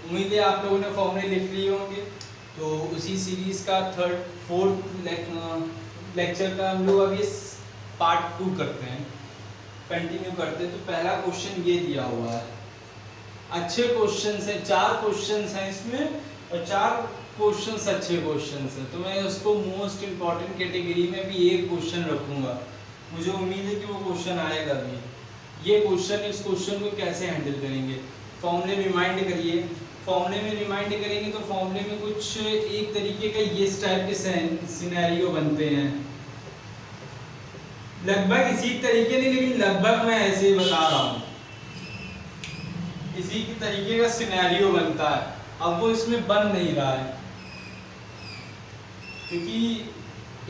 उम्मीद है आप लोगों ने फॉर्मूले लिख लिए होंगे। तो उसी सीरीज का फोर्थ लेक्चर का हम लोग अभी पार्ट 2 करते हैं, कंटिन्यू करते हैं। तो पहला क्वेश्चन ये दिया हुआ है, अच्छे क्वेश्चन है, 4 क्वेश्चन हैं इसमें और 4 क्वेश्चन अच्छे क्वेश्चन हैं। तो मैं उसको मोस्ट इम्पॉर्टेंट कैटेगरी में भी एक क्वेश्चन रखूंगा, मुझे उम्मीद है कि वो क्वेश्चन आएगा भी। ये क्वेश्चन, इस क्वेश्चन को कैसे हैंडल करेंगे, फॉर्मूले रिमाइंड करिए। फॉर्मूले में रिमाइंड करेंगे तो फॉर्मूले में कुछ एक तरीके का ये टाइप के सिनेरियो बनते हैं, लगभग इसी तरीके नहीं, लेकिन लगभग मैं ऐसे ही बता रहा हूँ, इसी की तरीके का सिनेरियो बनता है। अब वो इसमें बन नहीं रहा है क्योंकि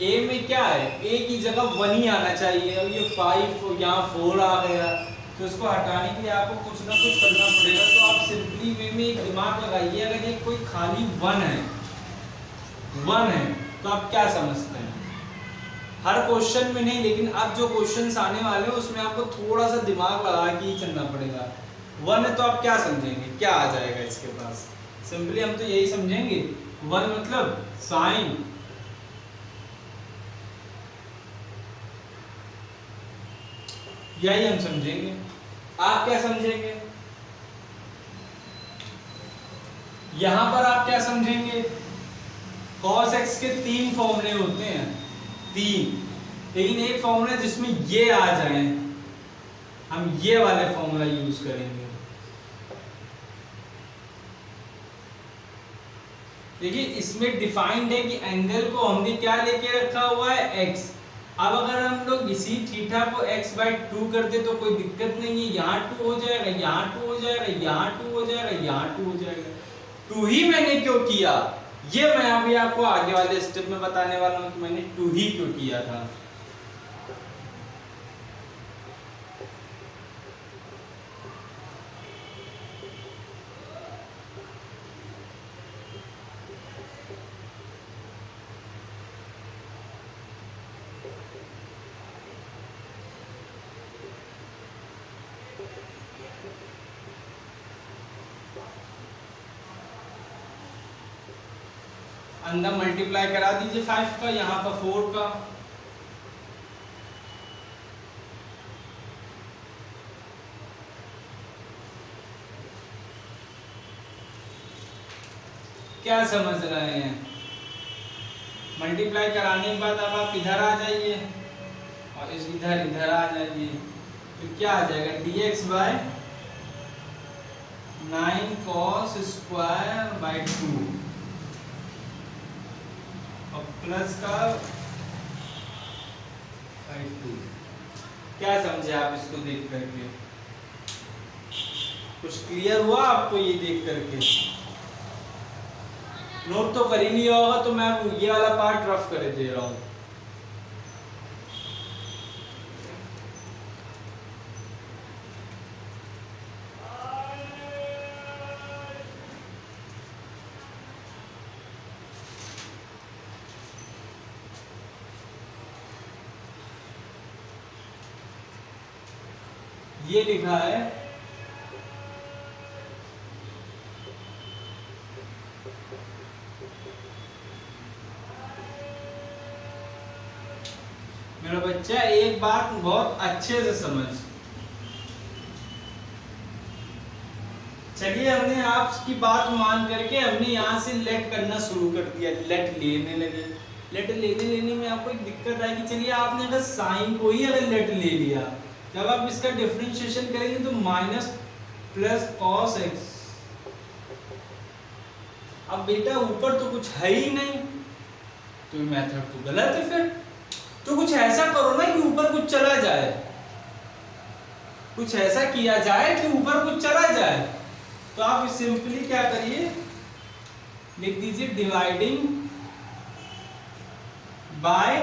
ए में क्या है, ए की जगह 1 ही आना चाहिए। अब ये 5 यहाँ 4 आ गया, तो इसको हटाने के लिए आपको कुछ ना कुछ करना पड़ेगा। तो आप सिंपली वे में एक दिमाग लगाइए, अगर ये कोई खाली 1 है तो आप क्या समझते हैं, हर क्वेश्चन में नहीं, लेकिन अब जो क्वेश्चंस आने वाले हैं उसमें आपको थोड़ा सा दिमाग लगा के ही चलना पड़ेगा। 1 है तो आप क्या समझेंगे, क्या आ जाएगा इसके पास, सिंपली हम तो यही समझेंगे 1 मतलब साइन, यही हम समझेंगे। आप क्या समझेंगे, यहां पर आप क्या समझेंगे, cos x के 3 फॉर्मूले होते हैं, 3, लेकिन एक फॉर्मूला जिसमें ये आ जाए, हम ये वाले फॉर्मूला यूज करेंगे। देखिए इसमें डिफाइंड है कि एंगल को हमने क्या लेके रखा हुआ है, x। अब अगर हम लोग इसी थीटा को x/2 कर दे तो कोई दिक्कत नहीं है, यहाँ 2 हो जाएगा, यहाँ 2 हो जाएगा, यहाँ 2 हो जाएगा, यहाँ 2 हो जाएगा। 2 ही मैंने क्यों किया, ये मैं अभी आपको आगे वाले स्टेप में बताने वाला हूँ कि मैंने 2 ही क्यों किया था। अंदर मल्टीप्लाई करा दीजिए 5 का, यहाँ पर 4 का, क्या समझ रहे हैं। मल्टीप्लाई कराने के बाद अब आप इधर आ जाइए और इस इधर आ जाइए, तो क्या आ जाएगा, dx/9 cos square 2 और प्लस का 2। क्या समझे आप इसको देख करके, कुछ क्लियर हुआ आपको ये देख करके, नोट तो कर ही लिया होगा, तो मैं ये वाला पार्ट रफ कर दे रहा हूं। ये लिखा है मेरा बच्चा, एक बात बहुत अच्छे से समझ। चलिए हमने आपकी बात मान करके हमने यहाँ से लेट करना शुरू कर दिया, लेट लेने लगे। लेट लेने में आपको एक दिक्कत आएगी। चलिए आपने अगर साइन को ही अगर लेट ले लिया, जब आप इसका डिफरेंशिएशन करेंगे तो माइनस प्लस कॉस एक्स। अब बेटा ऊपर तो कुछ है ही नहीं, तो मेथड तो गलत है फिर। तो कुछ ऐसा करो ना कि ऊपर कुछ चला जाए, कुछ ऐसा किया जाए कि ऊपर कुछ चला जाए। तो आप सिंपली क्या करिए, लिख दीजिए डिवाइडिंग बाय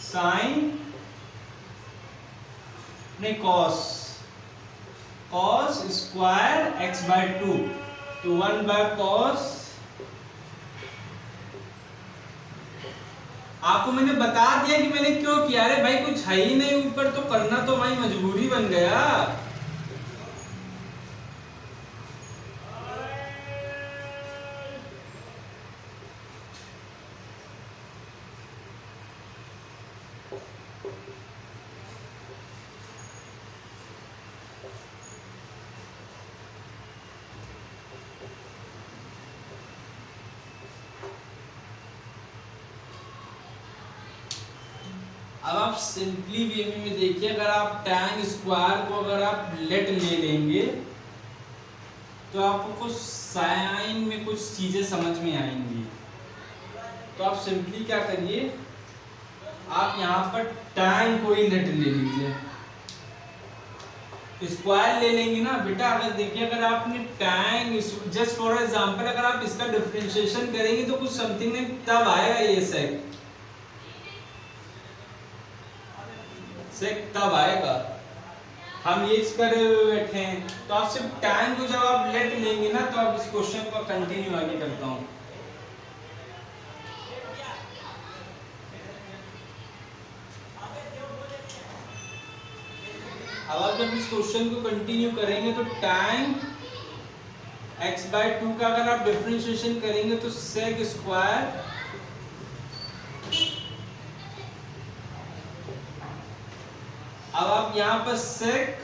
साइन, नहीं कॉस, कॉस स्क्वायर x/2, तो 1/cos। आपको मैंने बता दिया कि मैंने क्यों किया। अरे भाई कुछ है ही नहीं ऊपर, तो करना तो भाई मजबूरी बन गया। अब आप सिंपली वे में देखिए, अगर आप tan स्क्वायर को अगर आप लेट ले लेंगे तो आपको साइन में कुछ चीजें समझ में आएंगी। तो आप सिंपली क्या करिए, आप यहाँ पर tan को ही लेट ले लीजिए, स्क्वायर ले लेंगे ना बेटा। अगर देखिए, अगर आपने tan, जस्ट फॉर एग्जांपल अगर आप इसका डिफरेंशिएशन करेंगे तो कुछ समथिंग नहीं तब आएगा ये सेक तब आएगा। हम ये कर बैठे हैं, तो आप सिर्फ tan को जब आप लेट लेंगे ना तो आप इस क्वेश्चन को कंटिन्यू आगे करता हूँ। अब आप जब इस क्वेश्चन को कंटिन्यू करेंगे तो tan x/2 का अगर आप डिफरेंशिएशन करेंगे तो sec स्क्वायर अब आप यहाँ पर sec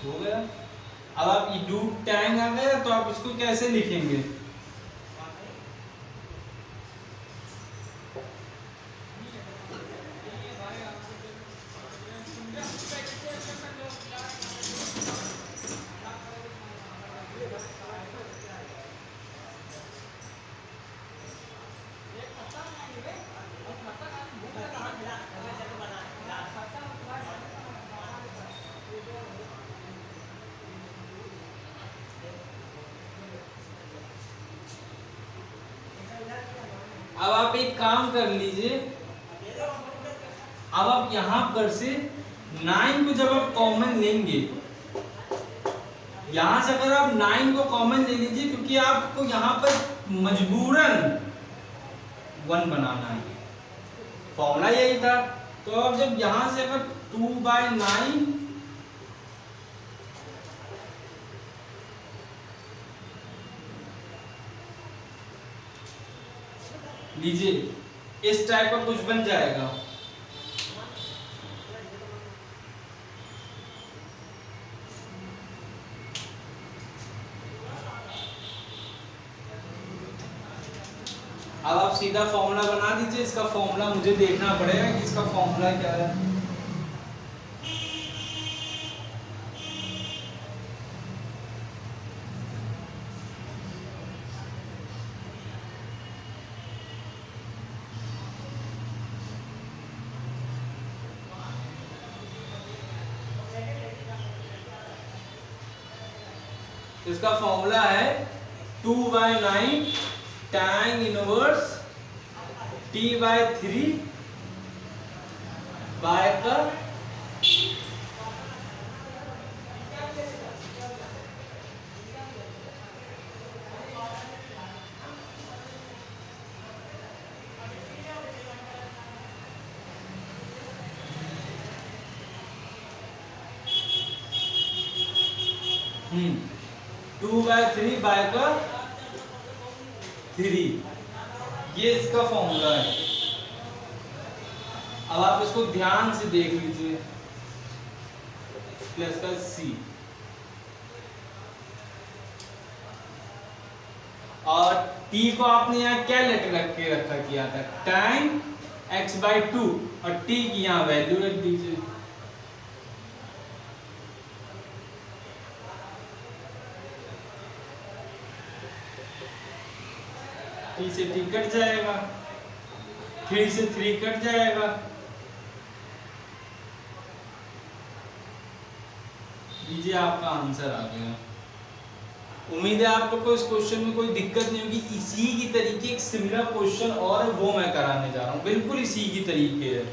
हो गया। अब आप ये डू tan आ गया, तो आप इसको कैसे लिखेंगे, अब आप एक काम कर लीजिए, अब आप यहां पर से 9 को जब आप कॉमन लेंगे, यहां से अगर आप 9 को कॉमन ले लीजिए, क्योंकि आपको यहां पर मजबूरन 1 बनाना है, फॉर्मूला यही था। तो अब जब यहां से अगर 2/9 लीजिए, इस टाइप का कुछ बन जाएगा। अब आप सीधा फॉर्मूला बना दीजिए। इसका फॉर्मूला मुझे देखना पड़ेगा कि इसका फॉर्मूला क्या है। इसका फॉर्मूला है 2/9 tan इनवर्स t/3 बाय का हम्म 2/3 बाय का 3, ये इसका फॉर्मूला है। अब आप इसको ध्यान से देख लीजिए, प्लस का c, और t को आपने यहाँ क्या लेटर रख के रखा किया था, tan x/2, और t की यहाँ वैल्यू रख दीजिए। t से t कट जाएगा, 3 से 3 कट जाएगा, लीजिए आपका आंसर आ गया। उम्मीद है आप लोग को इस क्वेश्चन में कोई दिक्कत नहीं होगी। इसी की तरीके एक सिमिलर क्वेश्चन और है, वो मैं कराने जा रहा हूँ, बिल्कुल इसी की तरीके है।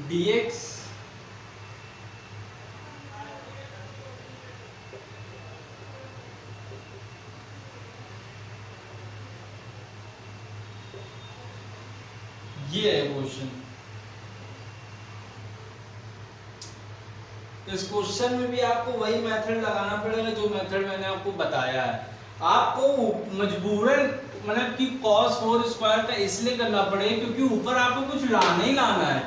dx ये है क्वेश्चन। इस क्वेश्चन में भी आपको वही मेथड लगाना पड़ेगा जो मेथड मैंने आपको बताया है। आपको मजबूरन मतलब कि cos 4 स्क्वायर का इसलिए करना पड़ेगा क्योंकि ऊपर आपको कुछ लाना ही लाना है।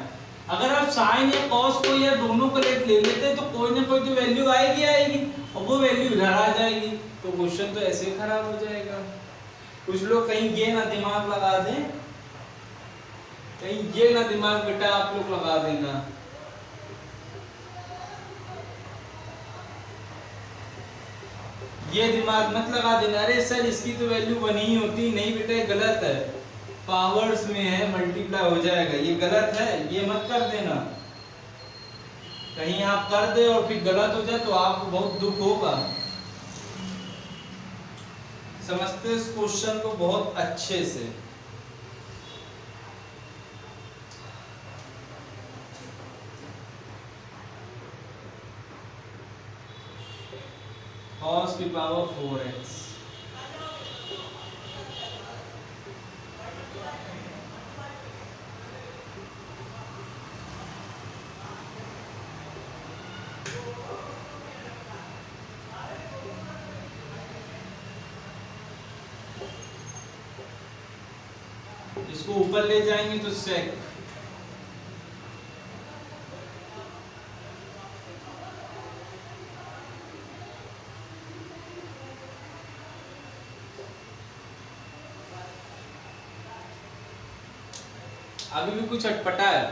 अगर आप साइन या cos को या दोनों को ले लेते तो कोई ना कोई तो वैल्यू आएगी आएगी और वो वैल्यू इधर आ जाएगी, तो क्वेश्चन तो ऐसे ही खराब हो जाएगा। कुछ लोग कहीं ये ना दिमाग लगा दें, कहीं ये ना दिमाग बेटा आप लोग लगा देना, ये दिमाग मत लगा देना अरे सर इसकी तो वैल्यू बनी ही होती, नहीं बेटा ये गलत है, पावर्स में है मल्टीप्लाई हो जाएगा, ये गलत है, ये मत कर देना। कहीं आप कर दे और फिर गलत हो जाए तो आपको बहुत दुख होगा। समझते इस क्वेश्चन को बहुत अच्छे से। cos की पावर 4x, इसको ऊपर ले जाएंगे तो sec, अभी भी कुछ अटपटा है।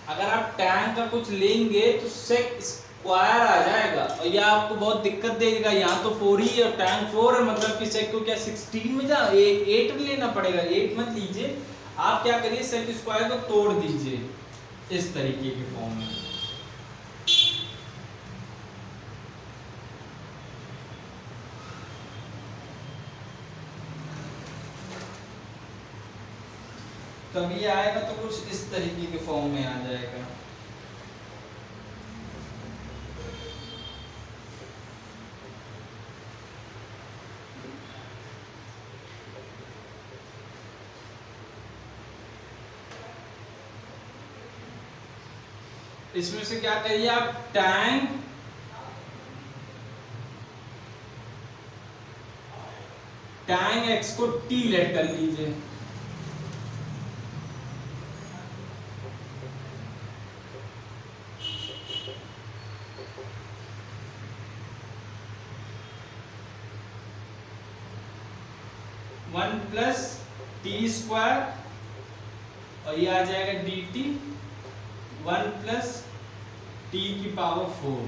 अगर आप tan का कुछ लेंगे तो sec स्क्वायर आ जाएगा और यह आपको बहुत दिक्कत देगा। यहाँ तो 4 ही है और tan 4 है, मतलब कि sec को क्या 16 में जा 8 लेना पड़ेगा। 8 मत लीजिए, आप क्या करिए sec स्क्वायर को तोड़ दीजिए इस तरीके के फॉर्म में। तभी आएगा तो कुछ इस तरीके के फॉर्म में आ जाएगा। इसमें से क्या करिए आप tan x को t लेट कर लीजिए, वन प्लस टी स्क्वायर और ये आ जाएगा dt 1 प्लस टी की पावर 4।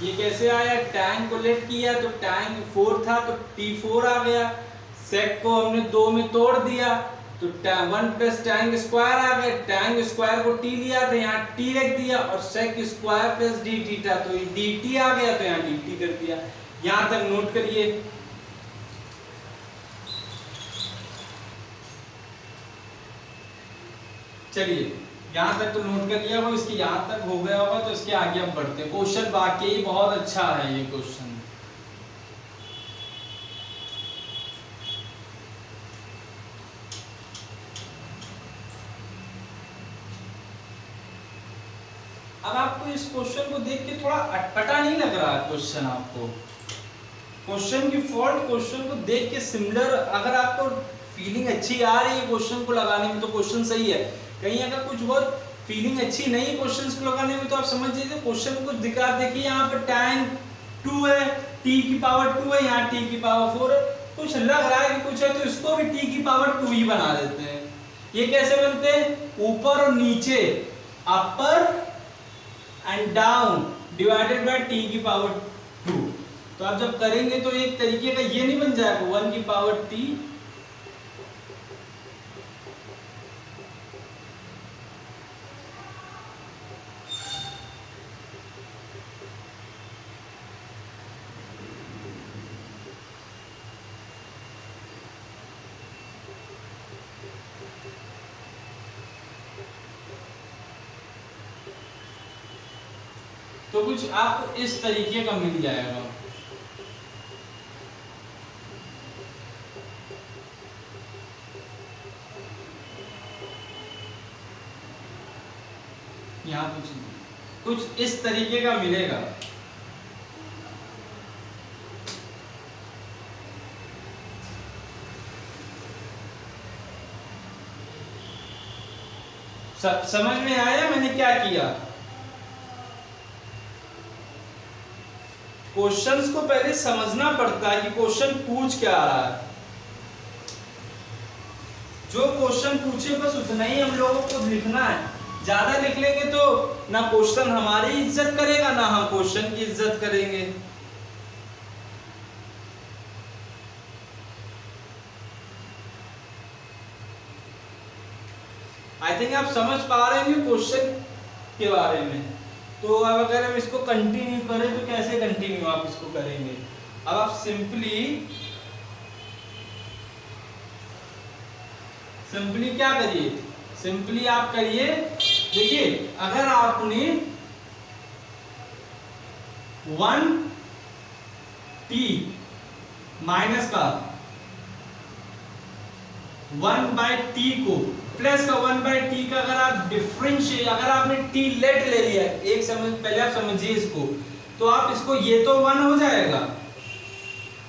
ये कैसे आया, tan को लेट किया तो tan 4 था तो t4 आ गया, sec को हमने 2 में तोड़ दिया तो 1 प्लस tan स्क्वायर आ गया, tan स्क्वायर को t लिया तो यहाँ t रख दिया और sec स्क्वायर प्लस dt था तो ये dt आ गया तो यहाँ dt कर दिया। यहाँ तक नोट करिए। चलिए यहाँ तक तो नोट कर लिया होगा, इसके यहाँ तक हो गया होगा तो इसके आगे हम बढ़ते हैं। क्वेश्चन वाकई बहुत अच्छा है ये क्वेश्चन। अब आपको इस क्वेश्चन को देख के थोड़ा अटपटा नहीं लग रहा है क्वेश्चन? आपको क्वेश्चन की फॉल्ट क्वेश्चन को देख के सिमिलर, अगर आपको फीलिंग अच्छी आ रही है क्वेश्चन को लगाने में तो क्वेश्चन सही है। कहीं अगर कुछ बहुत फीलिंग अच्छी नहीं है क्वेश्चंस को लगाने में तो आप समझ लीजिए क्वेश्चन को दिखा, देखिए यहाँ पे tan 2 है, t की पावर 2 है, यहाँ t की पावर 4 है, कुछ लग रहा है कि कुछ है तो इसको भी t की पावर 2 ही बना देते हैं। ये कैसे बनते हैं, ऊपर और नीचे, upper and down divided by t की पावर 2। तो आप जब करेंगे तो एक तरीके का ये नहीं बन जाएगा 1 की पावर t तो कुछ आपको इस तरीके का मिल जाएगा। यहाँ कुछ इस तरीके का मिलेगा। समझ में आया मैंने क्या किया? क्वेश्चंस को पहले समझना पड़ता है कि क्वेश्चन पूछ क्या रहा है। जो क्वेश्चन पूछे बस उतना ही हम लोगों को लिखना है। ज्यादा लिख लेंगे तो ना क्वेश्चन हमारी इज्जत करेगा ना हम क्वेश्चन की इज्जत करेंगे। आई थिंक आप समझ पा रहे हैं क्वेश्चन के बारे में। तो अब अगर हम इसको कंटिन्यू करें तो कैसे कंटिन्यू आप इसको करेंगे? अब आप सिंपली क्या करिए, सिंपली आप करिए, देखिए अगर आपने 1t माइनस का 1/t को प्लस का 1/t का अगर आप डिफरेंशिएट, अगर आपने t लेट ले लिया, एक समझ पहले आप समझिए इसको, तो आप इसको ये तो 1 हो जाएगा।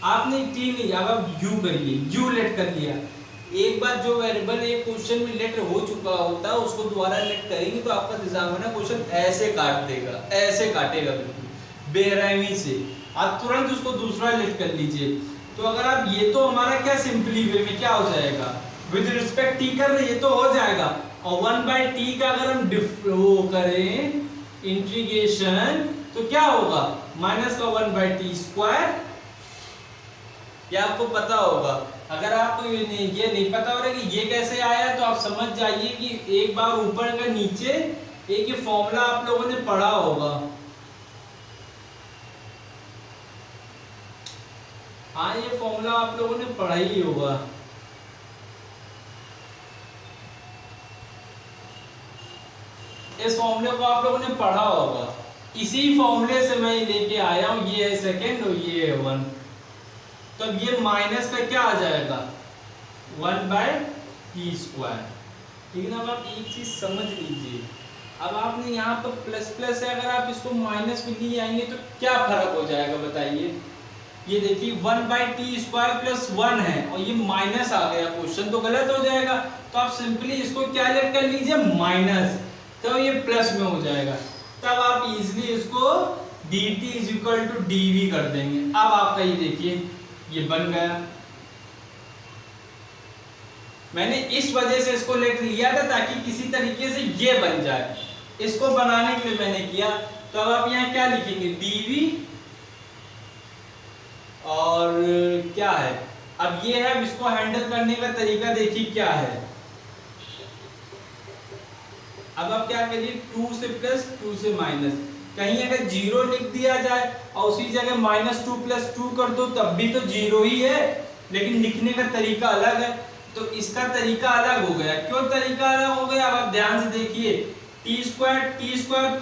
आपने t नहीं, अब आप u करिए, u लेट कर लिया। एक बार जो वेरिएबल एक क्वेश्चन में लेट हो चुका होता है उसको दोबारा लेट करेंगे तो आपका एग्जामिनर क्वेश्चन ऐसे काट देगा, ऐसे काटेगा बिल्कुल बेरहमी से। आप तुरंत उसको दूसरा लेट कर लीजिए। तो अगर आप ये तो हमारा क्या सिंपली वे में क्या हो जाएगा, विद रिस्पेक्ट t कर रहे ये तो हो जाएगा। और 1/t का अगर हम वो करें इंटीग्रेशन तो क्या होगा, माइनस का 1/t स्क्वायर। ये आपको पता होगा। अगर आपको ये नहीं पता हो रहा कि ये कैसे आया तो आप समझ जाइए कि एक बार ऊपर का नीचे एक ये फॉर्मूला आप लोगों ने पढ़ा होगा। हाँ ये फॉर्मूला आप लोगों ने पढ़ा ही होगा। इस फॉर्मूले को आप लोगों ने पढ़ा होगा। इसी फॉर्मूले से मैं लेके आया हूं, ये है सेकेंड और ये है 1। तो अब ये माइनस का क्या आ जाएगा 1/t स्क्वायर। लेकिन अब आप एक चीज समझ लीजिए, अब आपने यहाँ पर प्लस प्लस है, अगर आप इसको माइनस में लिए आएंगे तो क्या फर्क हो जाएगा बताइए। ये देखिए 1/t स्क्वायर प्लस 1 है और ये माइनस आ गया, क्वेश्चन तो गलत हो जाएगा। तो आप सिंपली इसको क्या लेट कर लीजिए माइनस, तो ये प्लस में हो जाएगा। तब आप इजीली इसको dt = dv कर देंगे। अब आपका ये देखिए ये बन गया। मैंने इस वजह से इसको लेट लिया था ताकि किसी तरीके से ये बन जाए, इसको बनाने के लिए मैंने किया। तो अब आप यहाँ क्या लिखेंगे dv और क्या है, अब ये है, इसको हैंडल करने का तरीका देखिए क्या है। अब आप क्या करिए 2 से प्लस 2 से माइनस, कहीं अगर 0 लिख दिया जाए और उसी जगह -2 + 2 कर दो तब भी तो 0 ही है, लेकिन लिखने का तरीका अलग है। तो इसका तरीका अलग हो गया। क्यों तरीका अलग हो गया, अब आप ध्यान से देखिए t²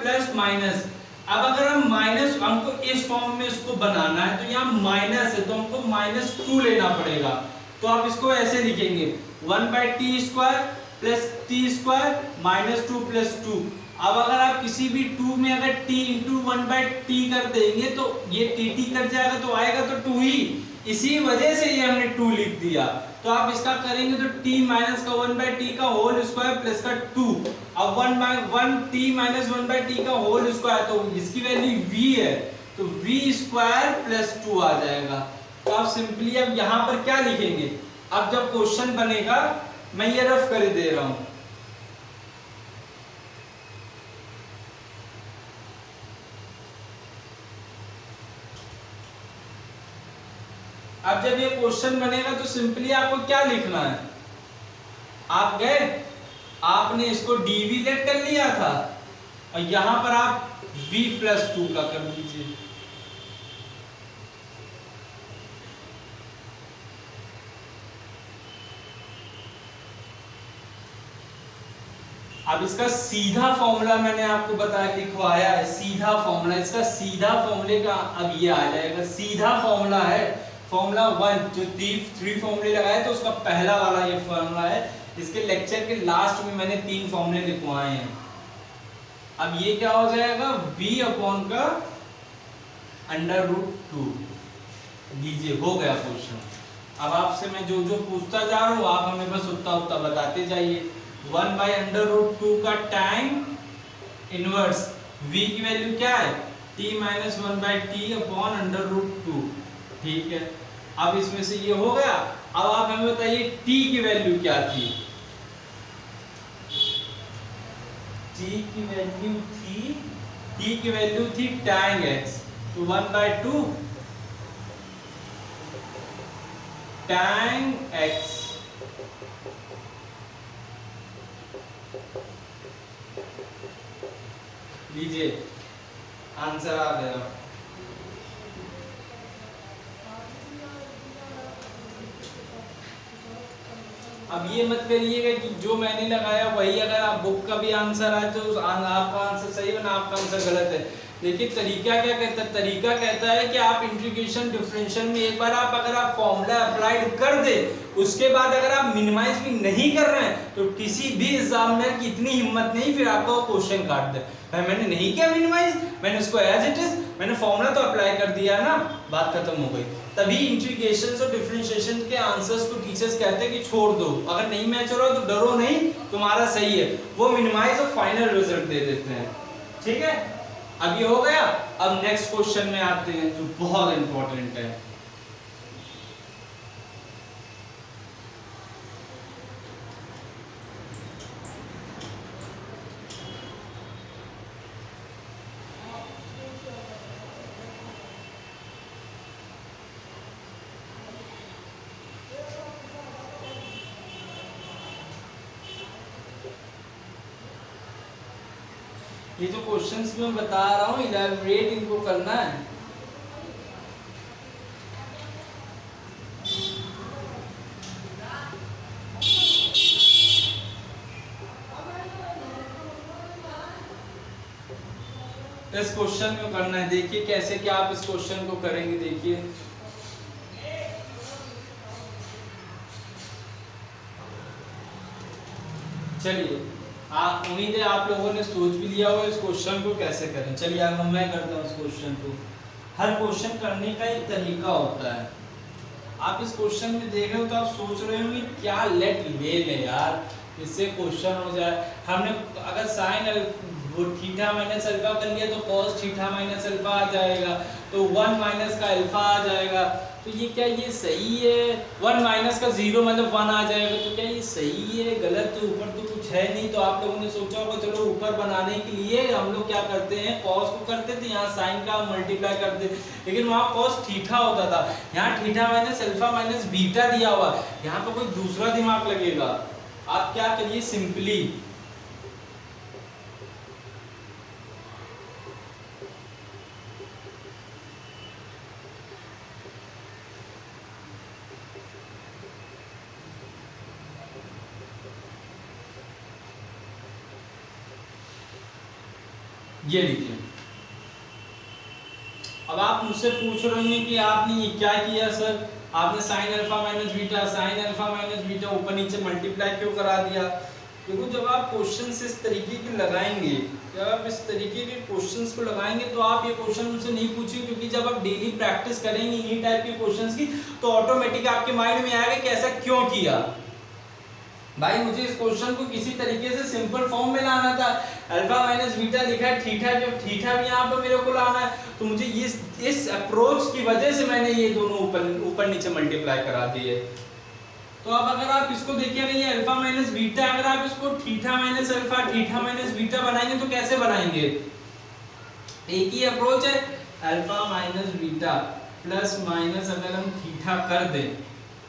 प्लस माइनस। अब अगर हम माइनस, हमको इस फॉर्म में इसको बनाना है तो यहाँ माइनस है तो हमको -2 लेना पड़ेगा। तो आप इसको ऐसे लिखेंगे 1/t² प्लस t² -2 + 2। अब अगर आप किसी भी 2 में अगर t × 1/t कर देंगे तो ये t कट जाएगा तो आएगा तो 2 ही, इसी वजह से ये हमने 2 लिख दिया। तो आप इसका करेंगे तो t - 1/t का होल स्क्वायर प्लस का 2। अब 1t - 1/t का होल स्क्वायर, तो इसकी वैल्यू v है तो v² प्लस 2 आ जाएगा। तो आप सिंपली अब यहाँ पर क्या लिखेंगे, अब जब क्वेश्चन बनेगा, मैं ये रफ कर दे रहा हूं, अब जब ये क्वेश्चन बनेगा तो सिंपली आपको क्या लिखना है, आप गए, आपने इसको dv लेट कर लिया था और यहां पर आप v + 2 का कर दीजिए। अब इसका सीधा फॉर्मूला मैंने आपको बताया, लिखवाया है सीधा फॉर्मूला। इसका सीधा फॉर्मूले का अब ये आ जाएगा, सीधा फॉर्मूला है फॉर्मूला 1, जो 3 फॉर्मूले लगाए तो उसका पहला वाला ये फॉर्मूला है। इसके लेक्चर के लास्ट में मैंने 3 फॉर्मूले लिखवाए हैं। अब ये क्या हो जाएगा, v अपॉन का √2। लीजिए हो गया क्वेश्चन। अब आपसे मैं जो जो पूछता जा रहा हूँ आप हमें बस उतना उतना बताते जाइए। 1/√2 का टाइम इनवर्स v की वैल्यू क्या है, t - 1/t अपॉन √2। ठीक है, अब इसमें से ये हो गया। अब आप हमें बताइए t की वैल्यू क्या थी। t की वैल्यू थी tan x, तो 1/2 tan x। लीजिए आंसर आ गया। अब ये मत करिएगा कि जो मैंने लगाया वही, अगर आप बुक का भी आंसर आए तो आपका आंसर सही है ना, आपका आंसर गलत है। देखिए तरीका क्या कहता है, तरीका कहता है कि आप इंटीग्रेशन डिफरेंशियल में एक बार अगर आप फॉर्मूला अप्लाइड कर दे, उसके बाद अगर आप मिनिमाइज भी नहीं कर रहे हैं तो किसी भी एग्जामिनर की इतनी हिम्मत नहीं फिर आपको क्वेश्चन काट दे। भाई मैंने नहीं किया मिनिमाइज, मैंने उसको एज इट इज, मैंने फॉर्मूला तो अप्लाई कर दिया ना, बात खत्म हो गई। तभी इंटीग्रेशन और डिफरेंशिएशन के आंसर्स को टीचर्स कहते हैं कि छोड़ दो, अगर नहीं मैच हो रहा तो डरो नहीं, तुम्हारा सही है। वो मिनिमाइज और फाइनल रिजल्ट दे देते हैं। ठीक है, अब ये हो गया। अब नेक्स्ट क्वेश्चन में आते हैं जो बहुत इंपॉर्टेंट है। ये जो क्वेश्चंस मैं बता रहा हूँ इलैबोरेट इनको करना है। इस क्वेश्चन को करना है, देखिए कैसे क्या आप इस क्वेश्चन को करेंगे। देखिए चलिए, उम्मीद है आप लोगों ने सोच भी लिया होगा इस क्वेश्चन को कैसे करें। चलिए अब मैं करता हूँ इस क्वेश्चन को। हर क्वेश्चन करने का एक तरीका होता है। आप इस क्वेश्चन में देख रहे हो तो आप सोच रहे हो कि क्या लेट ले ले यार, इससे क्वेश्चन हो जाए। हमने अगर साइन वो थीटा माइनस अल्फा कर लिया तो कॉस थीटा माइनस अल्फा आ जाएगा, तो 1 माइनस का अल्फा आ जाएगा। तो ये क्या ये सही है, 1 माइनस का 0 मतलब 1 आ जाएगा, तो क्या ये सही है गलत, तो ऊपर तो कुछ है नहीं। तो आप लोगों ने सोचा होगा चलो ऊपर बनाने के लिए हम लोग क्या करते हैं, कॉस को करते थे, यहाँ साइन का मल्टीप्लाई करते, लेकिन वहाँ कॉस थीटा होता था, यहाँ theta minus alpha minus beta दिया हुआ, यहाँ पर कोई दूसरा दिमाग लगेगा। आप क्या करिए सिंपली ये लीजिए। अब आप मुझसे पूछ रहे हैं कि आपने ये क्या किया सर, आपने sine alpha minus beta, sine alpha minus beta ऊपर नीचे मल्टीप्लाई क्यों करा दिया। देखो जब आप क्वेश्चंस इस तरीके के लगाएंगे, जब आप इस तरीके के क्वेश्चंस को लगाएंगे तो आप ये क्वेश्चन उनसे नहीं पूछिए, क्योंकि जब आप डेली प्रैक्टिस करेंगे इन्हीं टाइप के क्वेश्चंस की तो ऑटोमेटिक आपके माइंड में आएगा कि ऐसा क्यों किया। भाई मुझे इस क्वेश्चन को किसी तरीके से सिंपल फॉर्म में लाना था, अल्फा माइनस बीटा लिखा है, थीटा जो थीटा भी यहाँ पर मेरे को लाना है, तो मुझे इस अप्रोच की वजह से मैंने ये दोनों ऊपर नीचे मल्टीप्लाई करा दिए। तो अब अगर आप इसको देखिए, अगर ये अल्फा माइनस बीटा, अगर आप इसको theta minus alpha theta minus beta बनाएंगे तो कैसे बनाएंगे, एक ही अप्रोच है, alpha minus beta plus minus अगर हम थीटा कर दें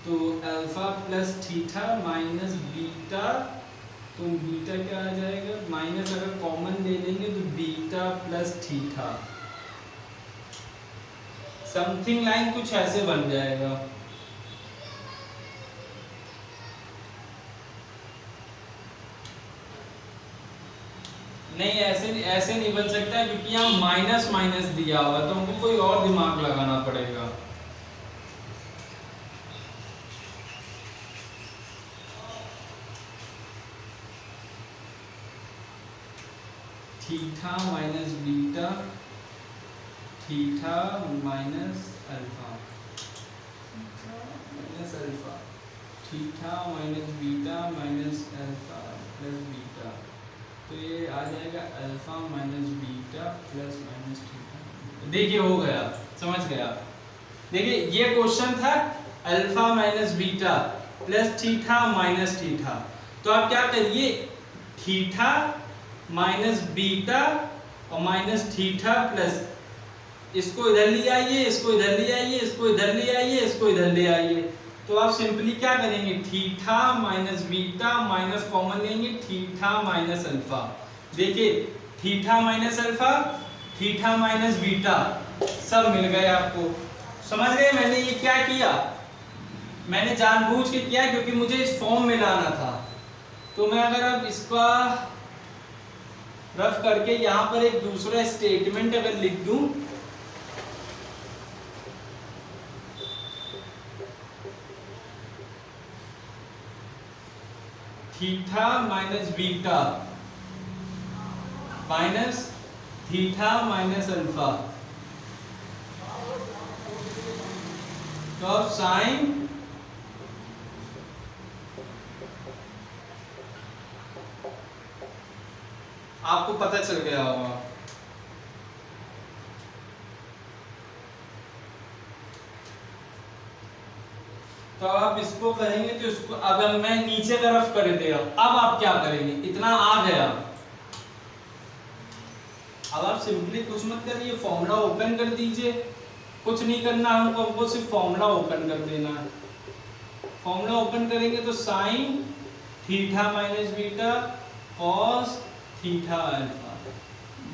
तो alpha plus theta minus beta, तो बीटा क्या आ जाएगा, माइनस अगर कॉमन ले लेंगे तो beta plus theta, something line कुछ ऐसे बन जाएगा। नहीं ऐसे नहीं बन सकता है, क्योंकि यहाँ माइनस माइनस दिया हुआ तो हमको कोई और दिमाग लगाना पड़ेगा। Theta minus beta, theta minus alpha, minus alpha, theta minus beta minus alpha plus beta, तो ये आ जाएगा alpha minus beta plus minus theta. देखिए हो गया, समझ गया। देखिए ये क्वेश्चन था alpha minus beta plus theta minus theta, तो आप क्या करिए, थीटा माइनस बीटा और माइनस थीटा प्लस, इसको इधर ले आइए, इसको इधर ले आइए, इसको इधर ले आइए, इसको इधर ले आइए, तो आप सिंपली क्या करेंगे, theta minus beta minus common लेंगे, थीटा माइनस अल्फा। देखिए theta minus alpha, theta minus beta सब मिल गए आपको। समझ गए मैंने ये क्या किया, मैंने जानबूझ के किया क्योंकि मुझे इस फॉर्म में लाना था। तो मैं अगर अब इसका रफ करके यहाँ पर एक दूसरा स्टेटमेंट अगर लिख दूं, theta minus beta minus theta minus alpha, तो अब साइन आपको पता चल गया होगा। तो आप इसको करेंगे तो इसको, अगर मैं नीचे तरफ कर दिया, अब आप क्या करेंगे, इतना आ गया, अब आप सिंपली कुछ मत करिए, फॉर्मूला ओपन कर दीजिए, कुछ नहीं करना हमको सिर्फ फॉर्मूला ओपन कर देना है। फॉर्मूला ओपन करेंगे तो sine theta minus beta cos theta alpha,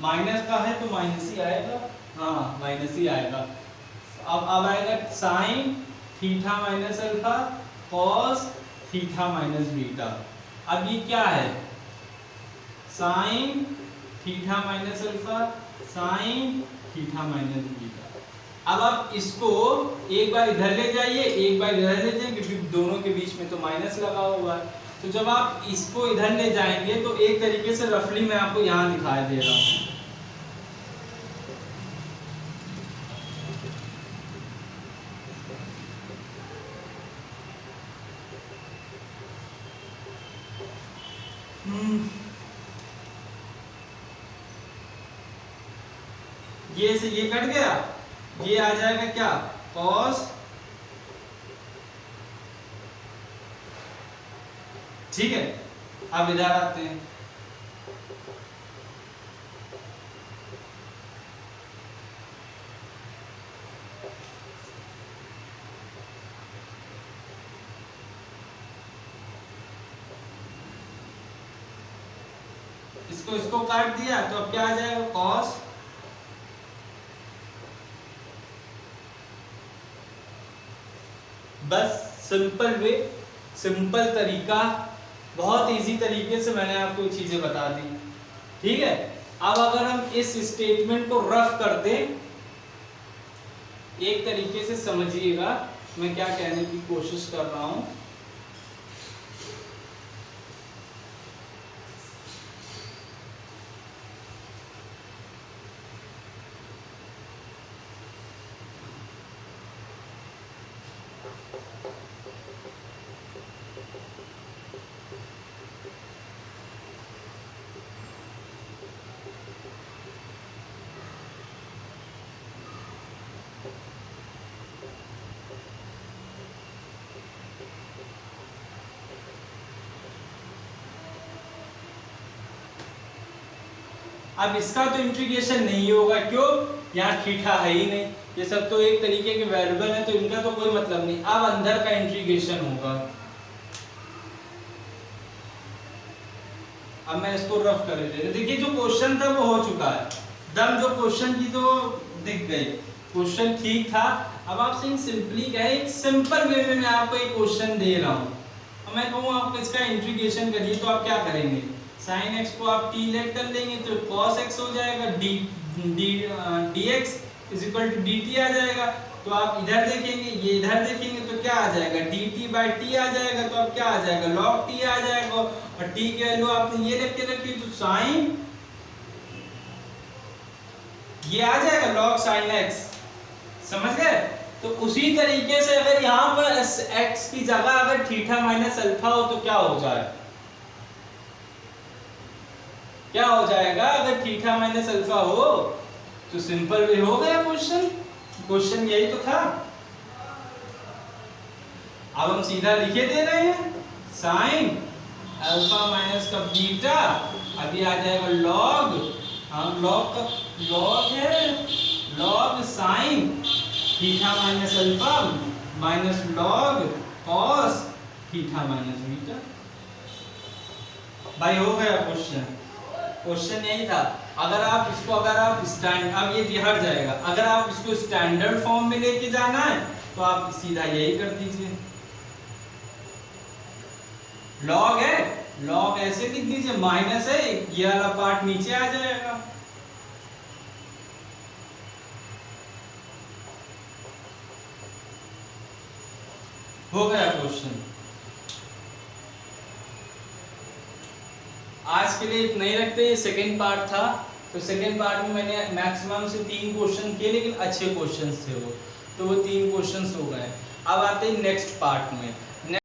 minus का है तो माइनस ही आएगा, हाँ माइनस ही आएगा। अब आएगा sine theta minus alpha cos theta minus beta. अब ये क्या है, sine theta minus alpha sine theta minus beta. अब आप इसको एक बार इधर ले जाइए, एक बार इधर ले जाइए, क्योंकि दोनों के बीच में तो माइनस लगा हुआ है। तो जब आप इसको इधर ले जाएंगे तो एक तरीके से रफली मैं आपको यहाँ दिखाई दे रहा हूँ। ये से ये कट गया, ये आ जाएगा क्या, कॉस, ठीक है। अब इधर आते हैं, इसको काट दिया तो अब क्या आ जाएगा, कॉस, बस सिंपल वे, सिंपल तरीका, बहुत इजी तरीके से मैंने आपको चीजें बता दी, ठीक है। अब अगर हम इस स्टेटमेंट को रफ कर दें, एक तरीके से समझिएगा मैं क्या कहने की कोशिश कर रहा हूं। अब इसका तो इंटीग्रेशन नहीं होगा, क्यों, यहाँ थीटा है ही नहीं, ये सब तो एक तरीके के वेरिएबल है, तो इनका तो कोई मतलब नहीं। अब अंदर का इंटीग्रेशन होगा। अब मैं इसको रफ कर दे, देखिए जो क्वेश्चन था वो हो चुका है, दम जो क्वेश्चन की तो दिख गई, क्वेश्चन ठीक था। अब आपसे सिंपली क्या है, एक सिंपल वे में मैं आपको एक क्वेश्चन दे रहा हूँ, अब मैं कहूँ आप इसका इंटीग्रेशन करिए, तो आप क्या करेंगे, साइन एक्स को आप टी लेट कर लेंगे तो कॉस एक्स हो जाएगा, D X is equal to D T आ जाएगा। तो आप इधर देखेंगे, ये इधर देखेंगे तो क्या आ जाएगा, डी टी बाई टी आ जाएगा, तो अब क्या आ जाएगा, लॉग टी आ जाएगा, और टी की वैल्यू आपने ये रख के रखी तो साइन ये आ जाएगा log sin x, समझ गए। तो उसी तरीके से अगर यहाँ पर x की जगह अगर थीटा माइनस अल्फा हो तो क्या हो जाए, क्या हो जाएगा अगर थीटा माइनस अल्फा हो, तो सिंपल वे हो गया क्वेश्चन, क्वेश्चन यही तो था। अब हम सीधा लिखे दे रहे हैं साइन अल्फा माइनस का बीटा, अभी आ जाएगा लॉग, हम लॉग का लॉग है, log sine theta minus alpha minus log cos theta minus beta. भाई हो गया क्वेश्चन, क्वेश्चन यही था। अगर आप इसको अगर आप स्टैंड, अब ये हट जाएगा, अगर आप इसको स्टैंडर्ड फॉर्म में लेके जाना है तो आप सीधा यही कर दीजिए, लॉग है, लॉग ऐसे लिख दीजिए, माइनस है, ये वाला पार्ट नीचे आ जाएगा। हो गया क्वेश्चन। आज के लिए इतना ही रखते हैं, ये सेकेंड पार्ट था। तो सेकेंड पार्ट में मैंने मैक्सिमम से 3 क्वेश्चन किए, लेकिन अच्छे क्वेश्चंस थे वो, तो वो 3 क्वेश्चंस हो गए। अब आते हैं नेक्स्ट पार्ट में।